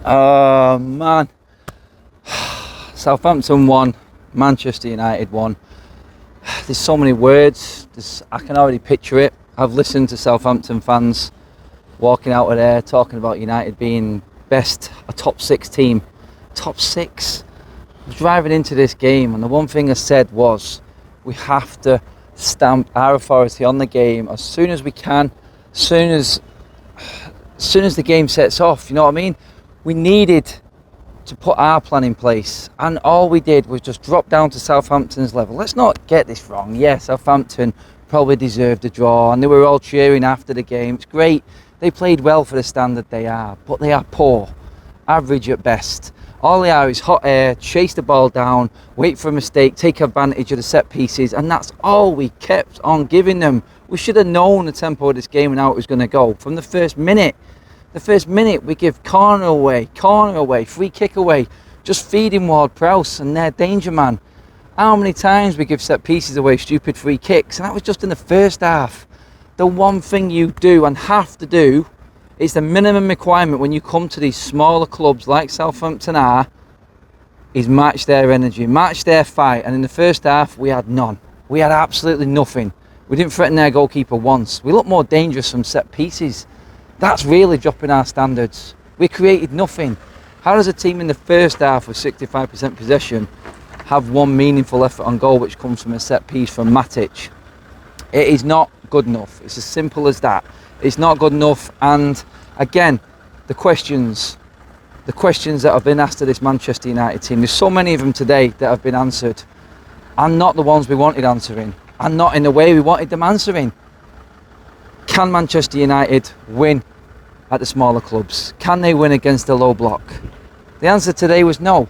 Oh man, Southampton won, Manchester United won. There's so many words, I can already picture it. I've listened to Southampton fans walking out of there talking about United being a top 6 team. Top 6. I was driving into this game and the one thing I said was, we have to stamp our authority on the game as soon as we can, as soon as the game sets off, you know what I mean? We needed to put our plan in place, and all we did was just drop down to Southampton's level. Let's not get this wrong. Yeah, Southampton probably deserved a draw and they were all cheering after the game. It's great. They played well for the standard they are, but they are poor, average at best. All they are is hot air, chase the ball down, wait for a mistake, take advantage of the set pieces, and that's all we kept on giving them. We should have known the tempo of this game and how it was going to go from the first minute. The first minute we give corner away, free kick away, just feeding Ward-Prowse and their danger man. How many times we give set pieces away, stupid free kicks, and that was just in the first half. The one thing you do and have to do, it's the minimum requirement when you come to these smaller clubs like Southampton are, is match their energy, match their fight. And in the first half, we had none. We had absolutely nothing. We didn't threaten their goalkeeper once. We looked more dangerous from set pieces. That's really dropping our standards. We created nothing. How does a team in the first half with 65% possession have one meaningful effort on goal, which comes from a set piece from Matic? It is not good enough. It's as simple as that. It's not good enough. And again, the questions that have been asked to this Manchester United team, there's so many of them today that have been answered, and not the ones we wanted answering, and not in the way we wanted them answering. Can Manchester United win at the smaller clubs? Can they win against the low block? The answer today was no.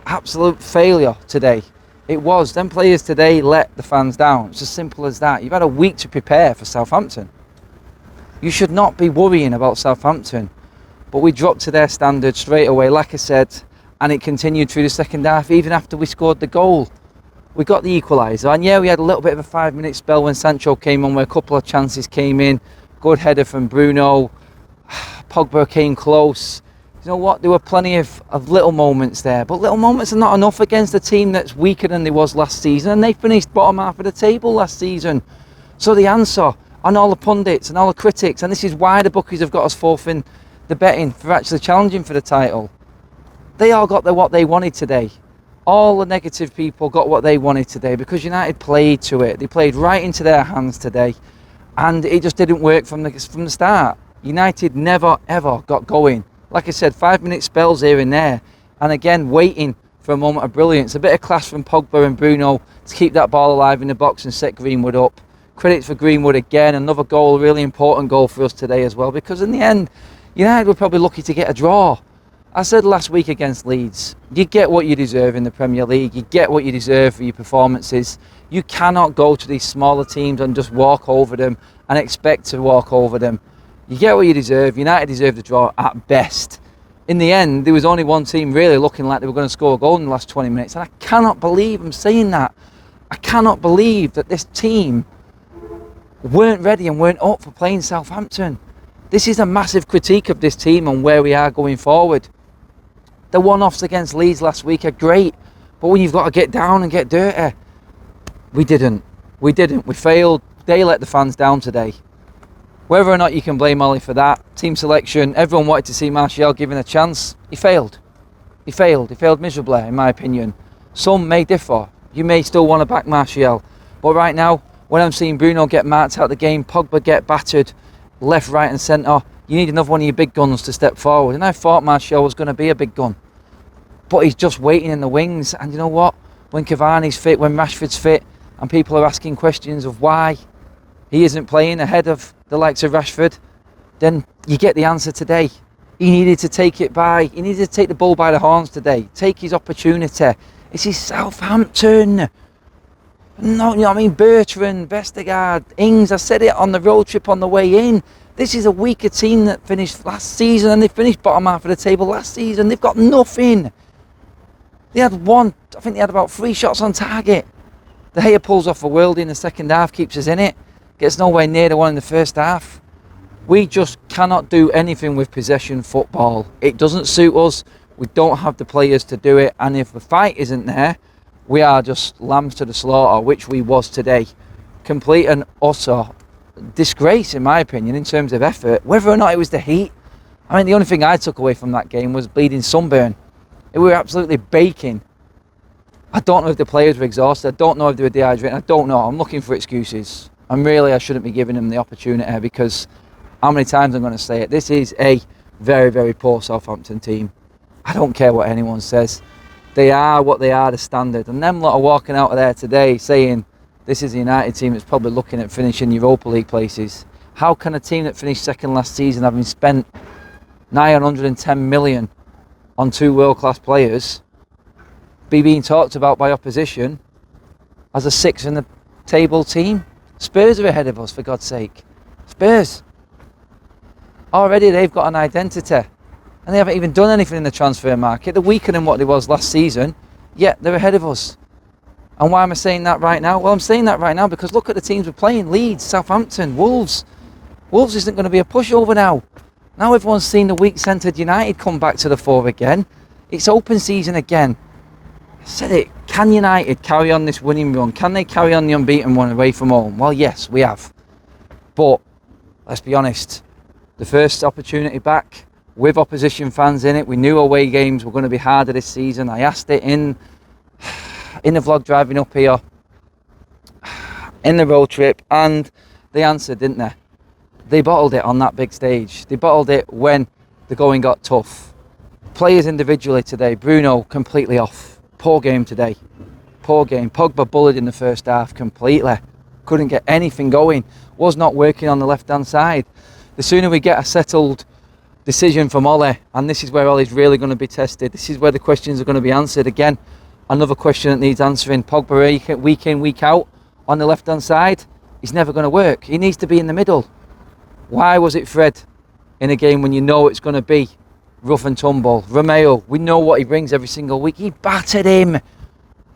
Absolute failure today. It was. Them players today let the fans down. It's as simple as that. You've had a week to prepare for Southampton. You should not be worrying about Southampton. But we dropped to their standards straight away, like I said, and it continued through the second half, even after we scored the goal. We got the equaliser, and yeah, we had a little bit of a 5-minute spell when Sancho came on, where a couple of chances came in. Good header from Bruno. Pogba came close. You know what? There were plenty of little moments there, but little moments are not enough against a team that's weaker than they was last season, and they finished bottom half of the table last season. So the answer, and all the pundits and all the critics, and this is why the bookies have got us fourth in the betting for actually challenging for the title. They all got what they wanted today. All the negative people got what they wanted today because United played to it. They played right into their hands today, and it just didn't work from the start. United never ever got going. Like I said, 5-minute spells here and there, and again waiting for a moment of brilliance. A bit of class from Pogba and Bruno to keep that ball alive in the box and set Greenwood up. Credit for Greenwood again, another goal, really important goal for us today as well, because in the end, United were probably lucky to get a draw. I said last week against Leeds, you get what you deserve in the Premier League, you get what you deserve for your performances. You cannot go to these smaller teams and just walk over them and expect to walk over them. You get what you deserve. United deserved a draw at best. In the end, there was only one team really looking like they were going to score a goal in the last 20 minutes, and I cannot believe I'm saying that. I cannot believe that this team weren't ready and weren't up for playing Southampton. This is a massive critique of this team and where we are going forward. The one-offs against Leeds last week are great, but when you've got to get down and get dirty, we didn't. We failed. They let the fans down today. Whether or not you can blame Ollie for that, team selection, everyone wanted to see Martial given a chance. He failed. He failed miserably, in my opinion. Some may differ. You may still want to back Martial. But right now, when I'm seeing Bruno get marked out of the game, Pogba get battered, left, right and centre, you need another one of your big guns to step forward. And I thought Martial was going to be a big gun. But he's just waiting in the wings. And you know what? When Cavani's fit, when Rashford's fit, and people are asking questions of why he isn't playing ahead of the likes of Rashford, then you get the answer today. He needed to take the bull by the horns today. Take his opportunity. This is Southampton. No, you know what I mean? Bertrand, Vestergaard, Ings, I said it on the road trip on the way in. This is a weaker team that finished last season, and they finished bottom half of the table last season. They've got nothing. They had I think they had about 3 shots on target. De Gea pulls off a worldie in the second half, keeps us in it. Gets nowhere near the one in the first half. We just cannot do anything with possession football. It doesn't suit us. We don't have the players to do it. And if the fight isn't there, we are just lambs to the slaughter, which we was today. Complete and utter disgrace, in my opinion, in terms of effort. Whether or not it was the heat. I mean, the only thing I took away from that game was bleeding sunburn. We were absolutely baking. I don't know if the players were exhausted. I don't know if they were dehydrated. I don't know. I'm looking for excuses. And really, I shouldn't be giving them the opportunity, because how many times I'm going to say it? This is a very, very poor Southampton team. I don't care what anyone says. They are what they are, the standard. And them lot are walking out of there today saying this is a United team that's probably looking at finishing Europa League places. How can a team that finished second last season, having spent 910 million on 2 world-class players, be being talked about by opposition as a 6th in the table team? Spurs are ahead of us, for God's sake. Spurs. Already they've got an identity, and they haven't even done anything in the transfer market. They're weaker than what they was last season, yet they're ahead of us. And why am I saying that right now? Well, I'm saying that right now because look at the teams we're playing. Leeds, Southampton, Wolves. Wolves isn't going to be a pushover now. Now everyone's seen the weak-centred United come back to the fore again. It's open season again. I said it. Can United carry on this winning run? Can they carry on the unbeaten one away from home? Well, yes, we have. But let's be honest. The first opportunity back with opposition fans in it. We knew away games were going to be harder this season. I asked it in the vlog driving up here, in the road trip, and they answered, didn't they? They bottled it on that big stage. They bottled it when the going got tough. Players individually today, Bruno completely off. Poor game today. Poor game. Pogba bullied in the first half completely. Couldn't get anything going. Was not working on the left-hand side. The sooner we get a settled decision from Ole, and this is where Ole's really going to be tested. This is where the questions are going to be answered. Again, another question that needs answering. Pogba week in, week out on the left-hand side. He's never going to work. He needs to be in the middle. Why was it Fred in a game when you know it's going to be rough and tumble? Romeo, we know what he brings every single week. He battered him.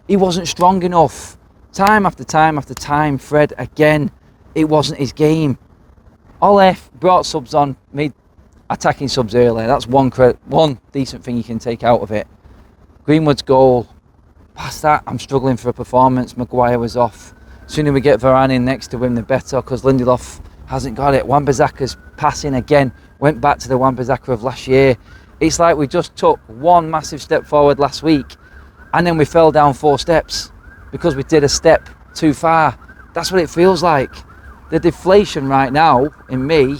He wasn't strong enough. Time after time after time, Fred, again, it wasn't his game. Ole brought subs on, made attacking subs earlier. That's one decent thing you can take out of it. Greenwood's goal. Past that, I'm struggling for a performance. Maguire was off. Sooner we get Varane in next to him, the better, because Lindelof hasn't got it. Wan-Bissaka's passing again went back to the Wan-Bissaka of last year. It's like we just took one massive step forward last week, and then we fell down 4 steps because we did a step too far. That's what it feels like. The deflation right now in me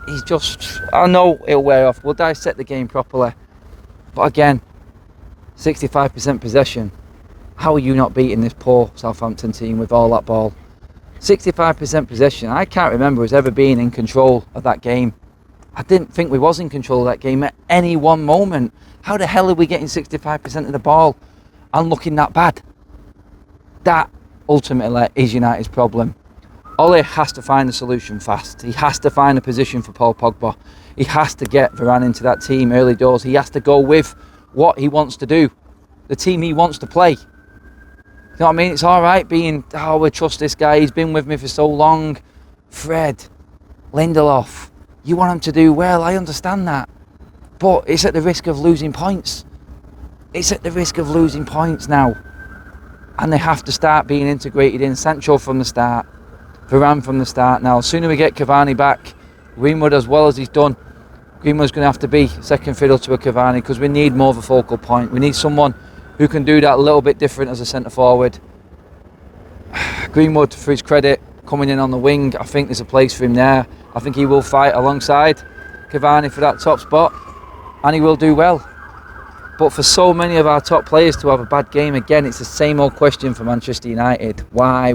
is just, I know it'll wear off. We'll dissect the game properly. But again, 65% possession. How are you not beating this poor Southampton team with all that ball? 65% possession. I can't remember us ever being in control of that game. I didn't think we was in control of that game at any one moment. How the hell are we getting 65% of the ball and looking that bad? That ultimately is United's problem. Ole has to find a solution fast. He has to find a position for Paul Pogba. He has to get Varane into that team early doors. He has to go with what he wants to do, the team he wants to play. You know what I mean? It's all right being, oh, we trust this guy. He's been with me for so long. Fred, Lindelof, you want him to do well. I understand that. But it's at the risk of losing points. It's at the risk of losing points now. And they have to start being integrated in. Sancho from the start. Varane from the start now. The sooner we get Cavani back, Greenwood as well as he's done, Greenwood's going to have to be second fiddle to a Cavani because we need more of a focal point. We need someone who can do that a little bit different as a centre forward. Greenwood, for his credit, coming in on the wing, I think there's a place for him there. I think he will fight alongside Cavani for that top spot, and he will do well. But for so many of our top players to have a bad game again, it's the same old question for Manchester United. Why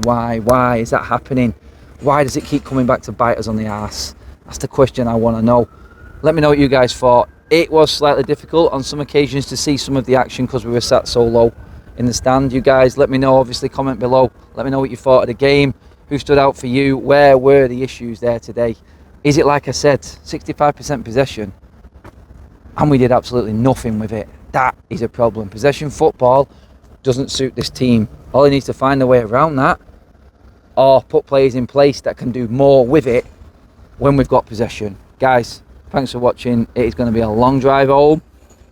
is that happening? Why does it keep coming back to bite us on the arse? That's the question I want to know. Let me know what you guys thought. It was slightly difficult on some occasions to see some of the action because we were sat so low in the stand. You guys, let me know, obviously comment below. Let me know what you thought of the game. Who stood out for you? Where were the issues there today? Is it like I said, 65% possession? And we did absolutely nothing with it. That is a problem. Possession football doesn't suit this team. All he needs to find a way around that, or put players in place that can do more with it when we've got possession. Guys, thanks for watching. It is going to be a long drive home.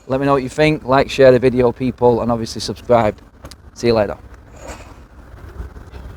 Let me know what you think. Like, share the video, people, and obviously subscribe. See you later.